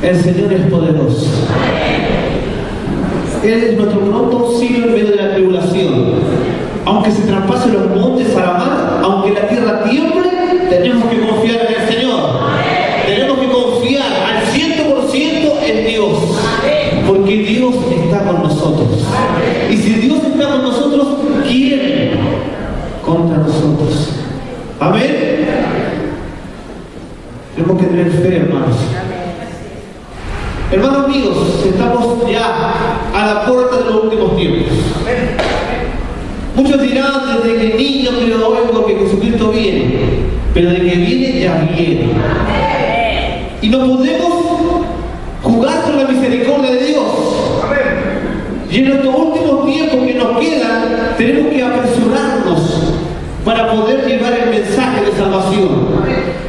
El Señor es poderoso. Él es nuestro pronto auxilio en medio de la tribulación. Aunque se traspasen los montes a la mar, aunque la tierra tiemble, tenemos que confiar en el Señor. Tenemos que confiar al 100% en Dios. Porque Dios está con nosotros. Y si Dios está con nosotros, ¿quién contra nosotros? Amén. Tenemos que tener fe, hermanos. Hermanos míos, estamos ya a la puerta de los últimos tiempos. Muchos dirán desde que niño que lo oigo que Jesucristo viene, pero de que viene ya viene. Y no podemos jugar con la misericordia de Dios. Y en estos últimos tiempos que nos quedan, tenemos que apresurarnos para poder llevar el mensaje de salvación,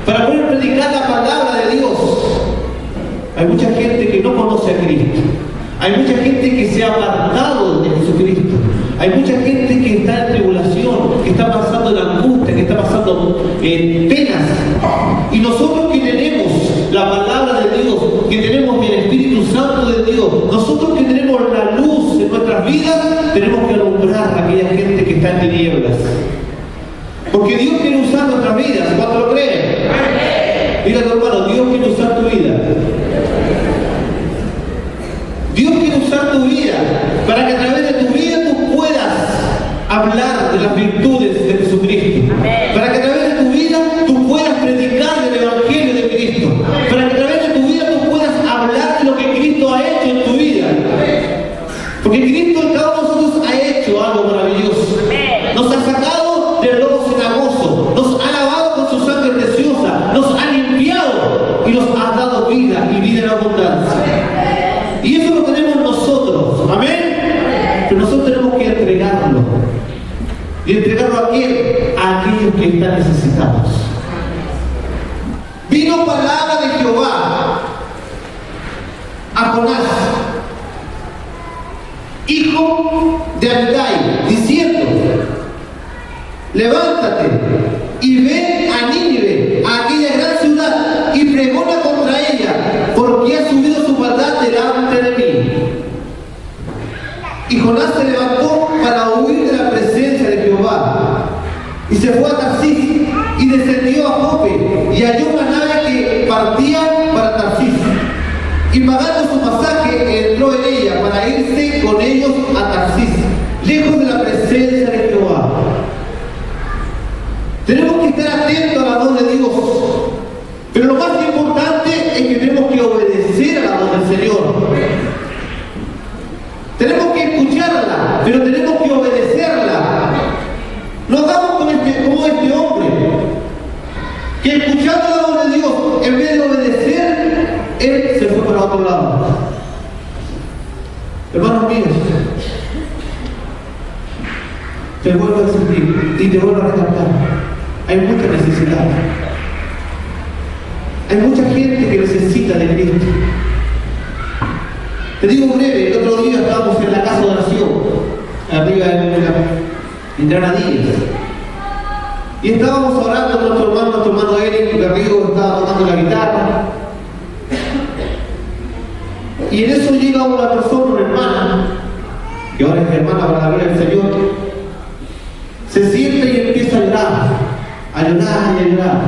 para poder predicar la palabra de Dios. Hay mucha gente que no conoce a Cristo. Hay mucha gente que se ha apartado de Jesucristo. Hay mucha gente que está en tribulación, que está pasando en angustia, que está pasando en penas. Y nosotros que tenemos la palabra de Dios, que tenemos el Espíritu Santo de Dios, nosotros que tenemos la luz en nuestras vidas, tenemos que alumbrar a aquella gente que está en tinieblas. Porque Dios quiere usar nuestras vidas. ¿Cuánto lo creen? Diga a tu hermano, Dios quiere usar tu vida. Dios quiere usar tu vida para que a través de tu vida tú puedas hablar de las virtudes de Jesucristo. Para que a través de tu vida tú puedas predicar del Evangelio de Cristo. Para que a través de tu vida tú puedas hablar de lo que Cristo ha hecho en tu vida. Porque Cristo en cada uno de nosotros ha hecho algo maravilloso. Nos ha sacado del lodo cenagoso. Nos ha lavado con su sangre preciosa. Nos ha limpiado y nos ha dado vida y vida en abundancia. Y eso lo tenemos nosotros. Amén. Pero nosotros tenemos que entregarlo. Y entregarlo a aquellos que están necesitados. Vino palabra de Jehová a Jonás, hijo de Amitai, diciendo: levántate y ve a Nínive, a aquella gran ciudad, y pregona contra ella, porque ha subido su maldad delante de mí. Y Jonás se levantó para huir de la presencia de Jehová, y se fue a Tarsis, y descendió a Jope, y halló una nave que partía para Tarsis, y pagando su pasaje entró en ella para irse con ellos a Tarsis, lejos de la presencia de Jehová. Tenemos que estar atentos a la voz de Dios, pero lo más importante es que tenemos que obedecer a la voz del Señor. Tenemos que escucharla, pero tenemos que obedecerla. No hagamos como este hombre, que escuchando la voz de Dios, en vez de obedecer, él se fue para otro lado. Hermanos míos, te vuelvo a decir y te vuelvo a recalcar: hay mucha necesidad. Hay mucha gente que necesita de Cristo. Te digo breve, el otro día estábamos en la casa de oración, arriba en Granadillas. Y estábamos orando con nuestro hermano Eric, que arriba estaba tocando la guitarra. Y en eso llega una persona, una hermana, que ahora es hermana para la gloria del Señor, se sienta y empieza a llorar, a llorar y a llorar.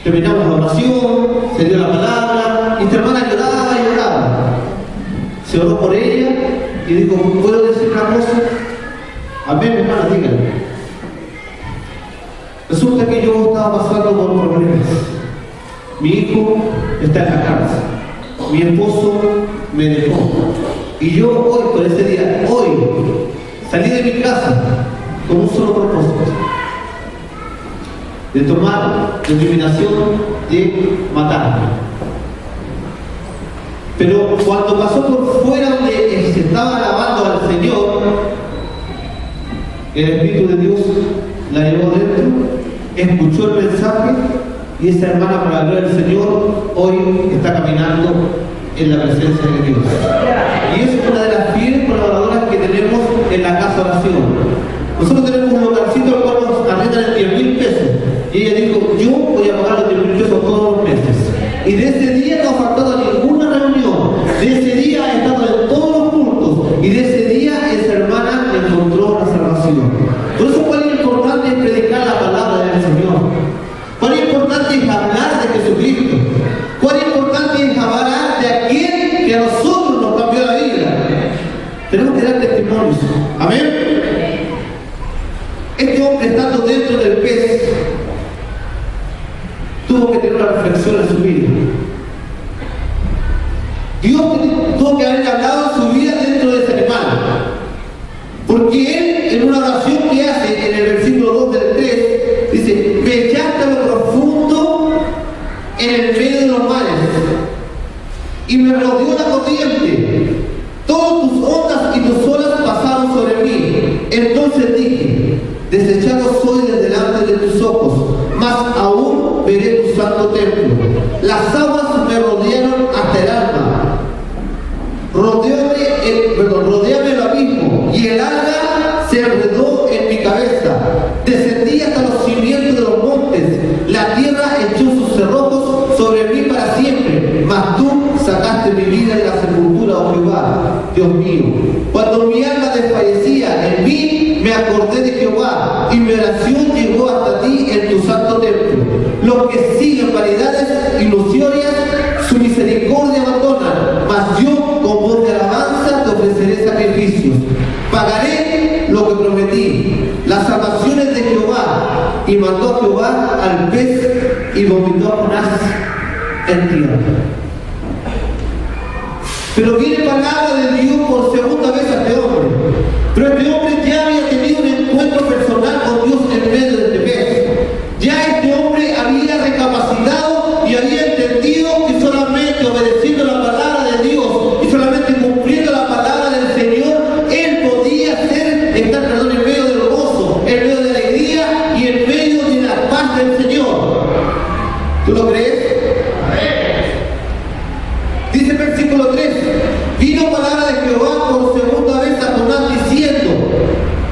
Terminamos la oración, se dio la palabra, y esta hermana lloraba y lloraba. Se oró por ella y dijo: ¿puedo decir una cosa? Amén, hermana, díganme. Resulta que yo estaba pasando por problemas. Mi hijo está en la cárcel. Mi esposo me dejó. Y yo hoy, por ese día, hoy, salí de mi casa con un solo propósito: de tomar determinación de matarme. Pero cuando pasó por fuera donde se estaba alabando al Señor, el Espíritu de Dios la llevó dentro, escuchó el mensaje, y esa hermana, para la gloria del Señor, hoy está caminando en la presencia de Dios. Y es una de las fieles colaboradoras que tenemos en la casa de oración. Nosotros tenemos un localcito al cual nos arrendan en 10.000 pesos. Y ella dijo, yo voy a pagar los 10.000 pesos todos los meses. Y de ese día no ha faltado ninguna reunión. De ese día ha estado en todos los cultos. Y de ese día esa hermana encontró la salvación. Por eso cuán importante es predicar la palabra del Señor. Cuán importante es hablar de Jesucristo. Cuán importante es hablar de aquel que a nosotros nos cambió la vida. Tenemos que dar testimonios. Amén. Este hombre, estando dentro del pez, tuvo que tener una reflexión en su vida. Dios tuvo que haber hablado en su vida dentro de ese animal. Porque él, en una oración que hace en el versículo 2 del 3, dice, me echaste a lo profundo en el medio de los mares y me rodeó la corriente. Todas tus ondas y tus olas pasaron sobre mí. Entonces dije, desechado soy desde delante de tus ojos, mas aún veré tu santo templo. Las aguas me rodearon hasta el alma. Rodeame el abismo, y el alga se enredó en mi cabeza. Descendí hasta los cimientos de los montes. La tierra echó sus cerrojos sobre mí para siempre. Mas tú sacaste mi vida de la sepultura, oh Jehová, Dios mío. Cuando mi alma desfallecía en mí, me acordé de Jehová, y mi oración llegó hasta ti en tu santo templo. Los que siguen vanidades ilusorias, su misericordia abandonan, mas yo con voz de alabanza te ofreceré sacrificios. Pagaré lo que prometí, las salvaciones de Jehová. Y mandó a Jehová al pez y vomitó a Jonás en tierra. Pero viene palabra de Dios por segunda vez a este hombre. Pero este hombre ya había tenido un encuentro personal con Dios en medio de este pez. Ya este hombre había recapacitado y había entendido que solamente obedeciendo la palabra de Dios y solamente cumpliendo la palabra del Señor, él podía estar en medio del gozo, en medio de la alegría y en medio de la paz del Señor. ¿Tú lo crees? Dice el versículo 3, vino palabra de Jehová por segunda vez a Jonás diciendo,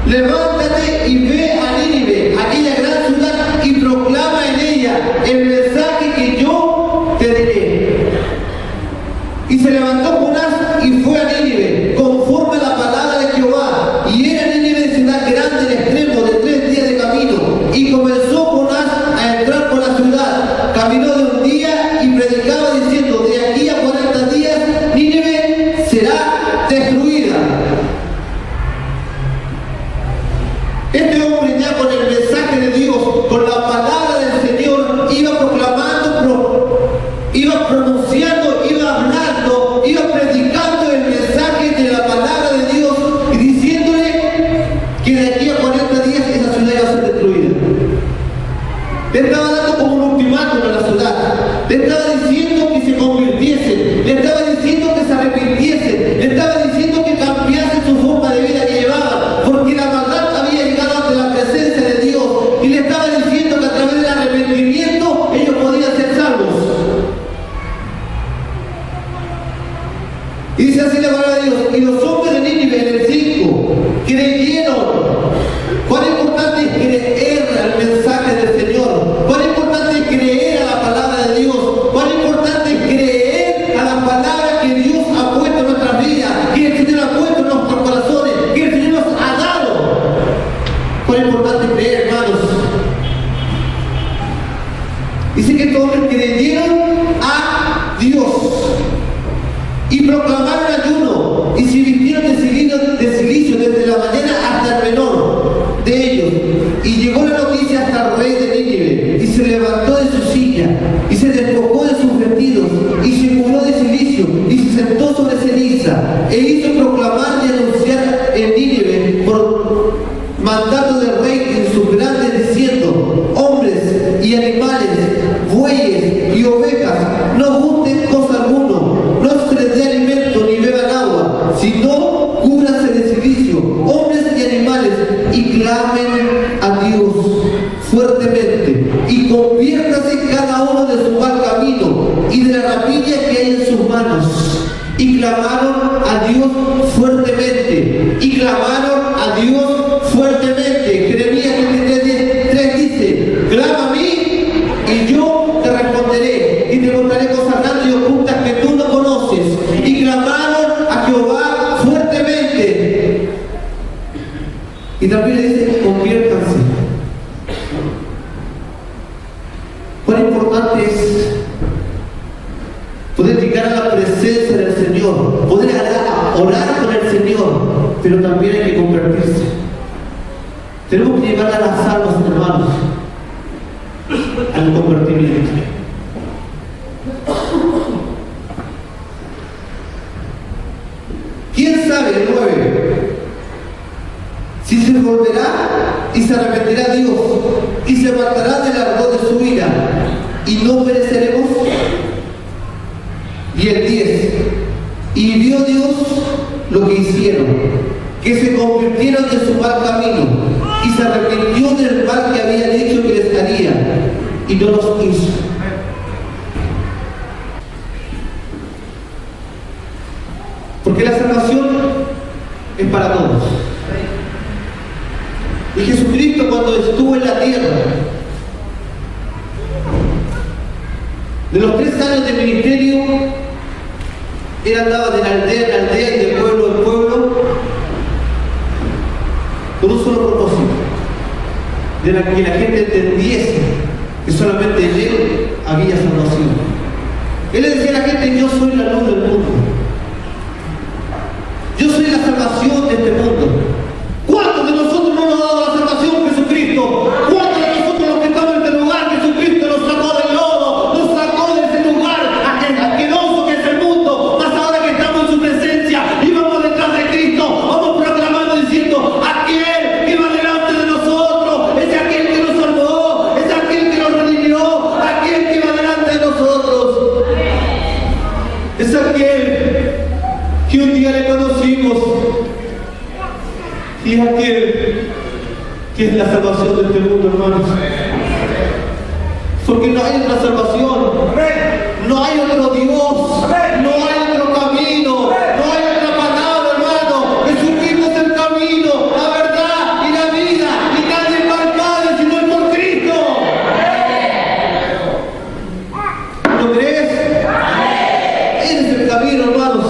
levántate y ve a Nínive, aquella gran ciudad, y proclama en ella el mensaje que yo te diré. Y se levantó Jonás y fue a Nínive, conforme a la palabra de Jehová, y era Nínive ciudad grande en extremo de 3 días de camino. Y comenzó Jonás a entrar por la ciudad, caminó de un día y predicaba diciendo, de aquí a 40 días Nínive será destruida. Este hombre ya con el mensaje de Dios, con la palabra del Señor, iba proclamando, iba pronunciando, iba hablando, iba predicando el mensaje de la palabra de Dios y diciéndole que de aquí a 40 días esa ciudad iba a ser destruida. Le estaba dando como un ultimátum a la ciudad, le estaba diciendo que se convirtiese, le estaba diciendo que se arrepintiese, le estaba diciendo que cambiase su forma de vida que llevaba, porque la maldad había llegado ante la presencia de Dios, y le estaba diciendo que a través del arrepentimiento ellos podían ser salvos. Y dice así la palabra de Dios, y los hombres de Nínive en el 5 creyeron. Cuán importante es creer al mensaje del Señor, cuán importante es creer a la palabra de Dios, cuán importante es creer a la palabra que Dios ha puesto en nuestras vidas, que el Señor ha puesto en nuestros corazones, que el Señor nos ha dado. Cuán importante es creer, hermanos. Dice que estos hombres creyeron a Dios y proclamaron ayuno y se vistieron de silicio desde la mañana hasta el menor de ellos. Y llegó la noticia hasta el rey de Nínive, y se levantó de su silla y se despojó de sus vestidos y se cubrió de silicio y se sentó sobre ceniza e hizo proclamar y anunciar en Nínive por mandato del rey en sus grandes, diciendo, hombres y animales, bueyes y ovejas, no gusten cosa alguno, no se les dé alimento ni beban agua, sino cúbranse de silicio, hombres y animales, y clamen a Dios fuertemente, y conviértase cada uno de su mal camino y de la rapiña que hay en sus manos. Y clamaron a Dios fuertemente, y clamaron a Dios fuertemente. Y también le dice, conviértanse. Cuán importante es poder llegar a la presencia del Señor, poder orar con el Señor, pero también hay que convertirse. Tenemos que llevar a las almas, hermanos, al convertimiento. ¿Quién sabe, el 9, si se volverá y se arrepentirá Dios y se apartará del ardor de su ira y no pereceremos? Y el 10, y vio Dios lo que hicieron, que se convirtieron de su mal camino y se arrepintió del mal que había dicho que les haría y no los hizo. Porque la salvación es para todos. Y Jesucristo, cuando estuvo en la tierra, de los 3 años de ministerio, él andaba de aldea en aldea y de pueblo en pueblo con un solo propósito, de que la gente entendiese que solamente en él había salvación. Él le decía a la gente: yo soy la luz del mundo, yo soy la salvación de este mundo. ¿Cuántos de nosotros no nos ha dado la salvación Jesucristo? ¿Cuántos de nosotros, los que estamos en este lugar, Jesucristo nos sacó del lodo, nos sacó de ese lugar asqueroso que es el mundo? Más ahora que estamos en su presencia y vamos detrás de Cristo, vamos proclamando diciendo: aquel que va delante de nosotros es aquel que nos salvó, es aquel que nos redimió, aquel que va delante de nosotros, es aquel que un día le conocimos, y es aquel que es la salvación de este mundo, hermanos. Porque no hay otra salvación, no hay otro Dios, no hay otro camino, no hay otra palabra, hermano. Jesucristo es el camino, la verdad y la vida, y nadie va al Padre si no es por Cristo. ¿Lo crees? Él es el camino, hermanos.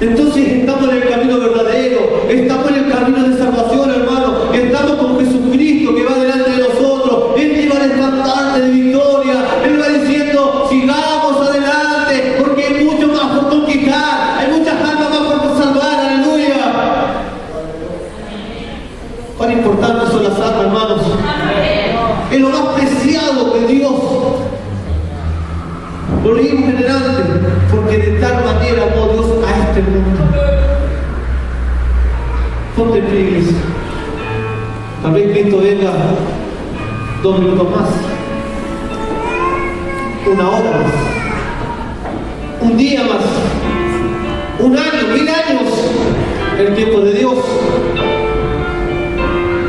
Entonces estamos en el camino verdadero, estamos en el camino de salvación, hermano. Estamos con Jesucristo que va delante de nosotros. Él lleva el estandarte de victoria. Él va diciendo: sigamos adelante, porque hay mucho más por conquistar, hay muchas almas más por salvar. Aleluya. Cuán importantes son las almas, hermanos. Es lo más preciado que Dios. Lo leímos en delante, porque de tal manera amó Dios a este mundo. Ponte en pie, iglesia. Tal vez Cristo venga 2 minutos más, 1 hora más, 1 día más, 1 año, 1000 años, el tiempo de Dios.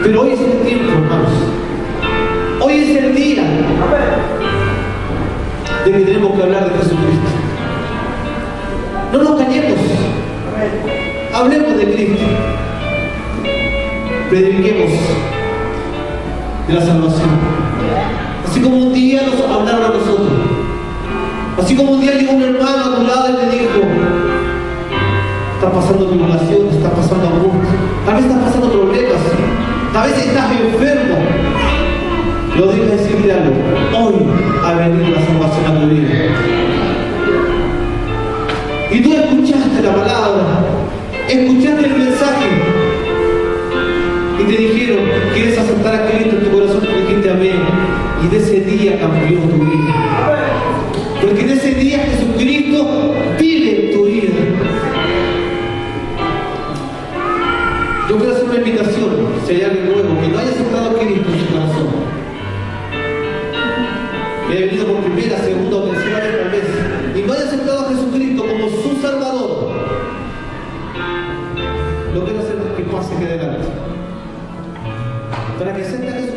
Pero hoy es el tiempo, hermanos. Hoy es el día de que tenemos que hablar de Jesucristo. No nos callemos, hablemos de Cristo, prediquemos de la salvación. Así como un día nos hablaron a nosotros, así como un día llegó un hermano a tu lado y te dijo: estás pasando tribulación, estás pasando angustia, tal vez estás pasando problemas, tal vez estás enfermo. Lo digo a decirle algo: hoy ha venido la salvación a tu vida. Y tú escuchaste la palabra, escuchaste el mensaje, y te dijeron: ¿quieres aceptar a Cristo en tu corazón? Tú dijiste amén, y de ese día cambió tu vida. Porque de ese día Jesucristo vive en tu vida. Yo quiero hacer una invitación: si hay alguien nuevo que no haya aceptado a Cristo en su corazón, que haya venido por primera, segunda o tercera vez tal vez, y no haya aceptado a Jesucristo como su Salvador, lo que quiero hacer es que pase aquí adelante, para que acepte a Jesucristo